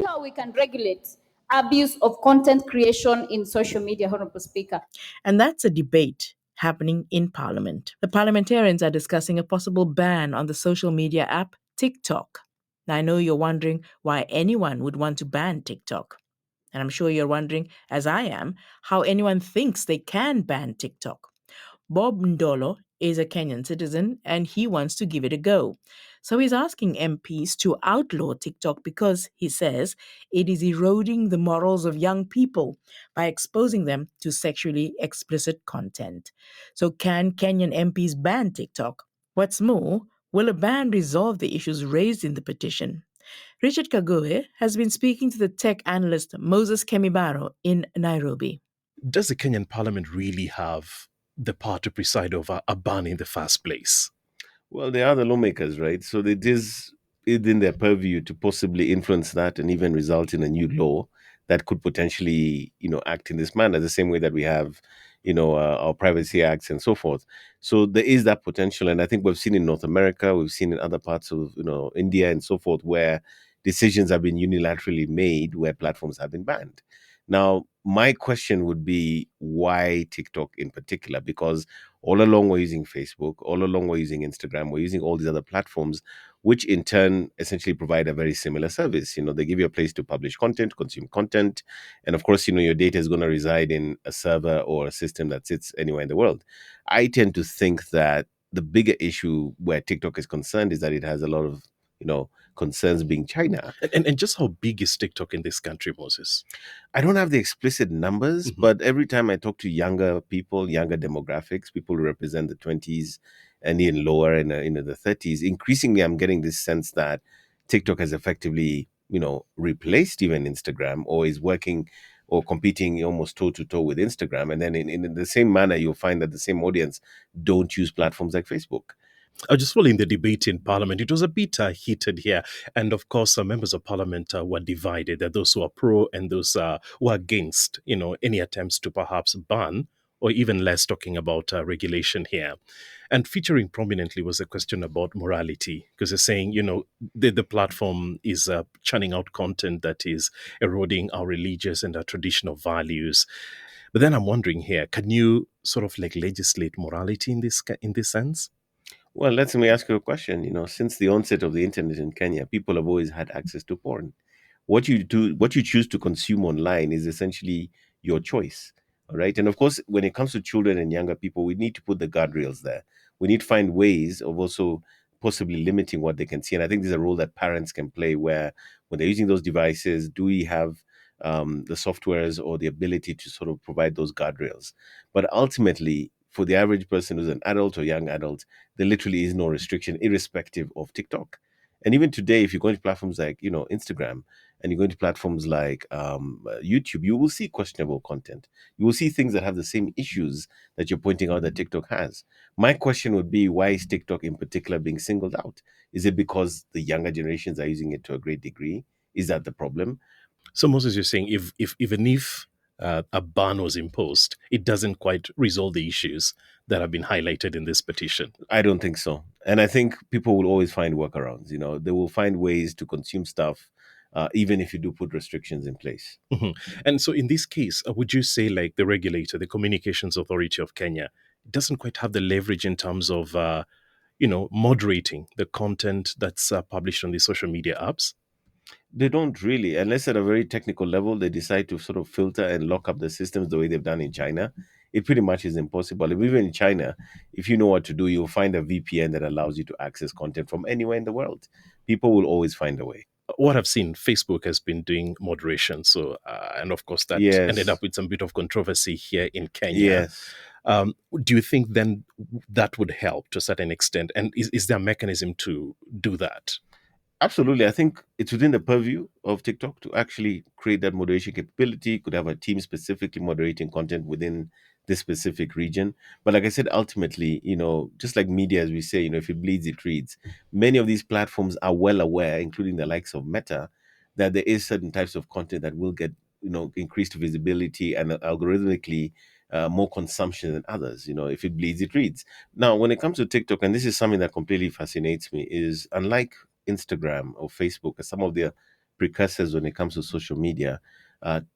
how we can regulate abuse of content creation in social media, Honorable Speaker. And that's a debate happening in Parliament. The parliamentarians are discussing a possible ban on the social media app TikTok. Now, I know you're wondering why anyone would want to ban TikTok. And I'm sure you're wondering, as I am, how anyone thinks they can ban TikTok. Bob Ndolo is a Kenyan citizen and he wants to give it a go. So he's asking MPs to outlaw TikTok because he says it is eroding the morals of young people by exposing them to sexually explicit content. So, can Kenyan MPs ban TikTok? What's more, will a ban resolve the issues raised in the petition? Richard Kagoe has been speaking to the tech analyst Moses Kemibaro in Nairobi. Does the Kenyan parliament really have the power to preside over a ban in the first place? Well, they are the lawmakers, right? So it is within their purview to possibly influence that and even result in a new law that could potentially, act in this manner, the same way that we have, our privacy acts and so forth. So there is that potential, and I think we've seen in North America, we've seen in other parts of, India and so forth, where decisions have been unilaterally made where platforms have been banned. Now, my question would be why TikTok in particular? Because all along we're using Facebook, all along we're using Instagram, we're using all these other platforms, which in turn essentially provide a very similar service. They give you a place to publish content, consume content, and of course, your data is going to reside in a server or a system that sits anywhere in the world. I tend to think that the bigger issue where TikTok is concerned is that it has a lot of, concerns being China. And just how big is TikTok in this country, Moses? I don't have the explicit numbers, Mhm. but every time I talk to younger people, younger demographics, people who represent the 20s and even lower in the 30s, increasingly I'm getting this sense that TikTok has effectively, replaced even Instagram or is working or competing almost toe to toe with Instagram. And then in the same manner, you'll find that the same audience don't use platforms like Facebook. Just following the debate in Parliament, it was a bit heated here. And of course, members of Parliament were divided. There are those who are pro and those who are against, any attempts to perhaps ban or even less talking about regulation here. And featuring prominently was a question about morality, because they're saying, the platform is churning out content that is eroding our religious and our traditional values. But then I'm wondering here, can you sort of like legislate morality in this sense? Well, let me ask you a question. Since the onset of the internet in Kenya, people have always had access to porn. What you do, what you choose to consume online is essentially your choice. All right. And of course, when it comes to children and younger people, we need to put the guardrails there. We need to find ways of also possibly limiting what they can see. And I think there's a role that parents can play where when they're using those devices, do we have the softwares or the ability to sort of provide those guardrails? But ultimately, for the average person who's an adult or young adult, there literally is no restriction, irrespective of TikTok. And even today, if you go into platforms like Instagram, and you go into platforms like YouTube, you will see questionable content. You will see things that have the same issues that you're pointing out that TikTok has. My question would be, why is TikTok in particular being singled out? Is it because the younger generations are using it to a great degree? Is that the problem? So Moses, you're saying if even if a ban was imposed, it doesn't quite resolve the issues that have been highlighted in this petition. I don't think so. And I think people will always find workarounds. They will find ways to consume stuff, even if you do put restrictions in place. Mhm. And so in this case, would you say like the regulator, the Communications Authority of Kenya, doesn't quite have the leverage in terms of moderating the content that's published on the social media apps? They don't really, unless at a very technical level, they decide to sort of filter and lock up the systems the way they've done in China. It pretty much is impossible. Even in China, if you know what to do, you'll find a VPN that allows you to access content from anywhere in the world. People will always find a way. What I've seen, Facebook has been doing moderation. So, and of course, that ended Yes, up with some bit of controversy here in Kenya. yes. Do you think then that would help to a certain extent? And is there a mechanism to do that? Absolutely. I think it's within the purview of TikTok to actually create that moderation capability. Could have a team specifically moderating content within this specific region. But like I said, ultimately, just like media, as we say, if it bleeds, it reads. Many of these platforms are well aware, including the likes of Meta, that there is certain types of content that will get, increased visibility and algorithmically more consumption than others. If it bleeds, it reads. Now, when it comes to TikTok, and this is something that completely fascinates me, is unlike Instagram or Facebook, or some of the precursors when it comes to social media,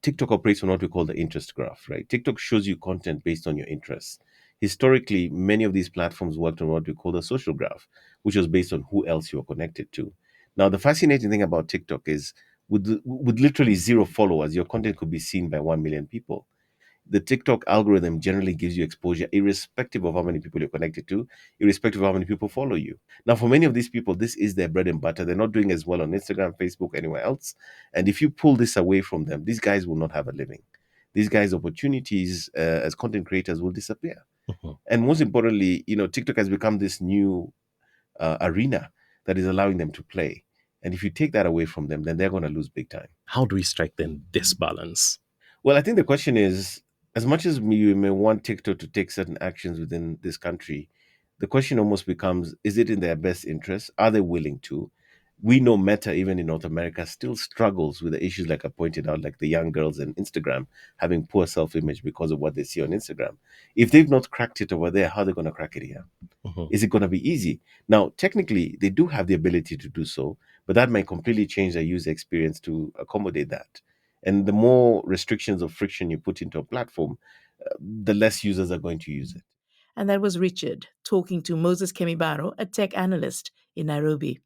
TikTok operates on what we call the interest graph, right? TikTok shows you content based on your interests. Historically, many of these platforms worked on what we call the social graph, which was based on who else you were connected to. Now, the fascinating thing about TikTok is with literally zero followers, your content could be seen by 1 million people. The TikTok algorithm generally gives you exposure irrespective of how many people you're connected to, irrespective of how many people follow you. Now, for many of these people, this is their bread and butter. They're not doing as well on Instagram, Facebook, anywhere else. And if you pull this away from them, these guys will not have a living. These guys' opportunities as content creators will disappear. Mhm. And most importantly, TikTok has become this new arena that is allowing them to play. And if you take that away from them, then they're going to lose big time. How do we strike then this balance? Well, I think the question is, as much as we may want TikTok to take certain actions within this country, the question almost becomes, is it in their best interest? Are they willing to? We know Meta, even in North America, still struggles with the issues like I pointed out, like the young girls in Instagram having poor self-image because of what they see on Instagram. If they've not cracked it over there, how are they going to crack it here? Mhm. Is it going to be easy? Now, technically, they do have the ability to do so, but that might completely change their user experience to accommodate that. And the more restrictions or friction you put into a platform, the less users are going to use it. And that was Richard talking to Moses Kemibaro, a tech analyst in Nairobi.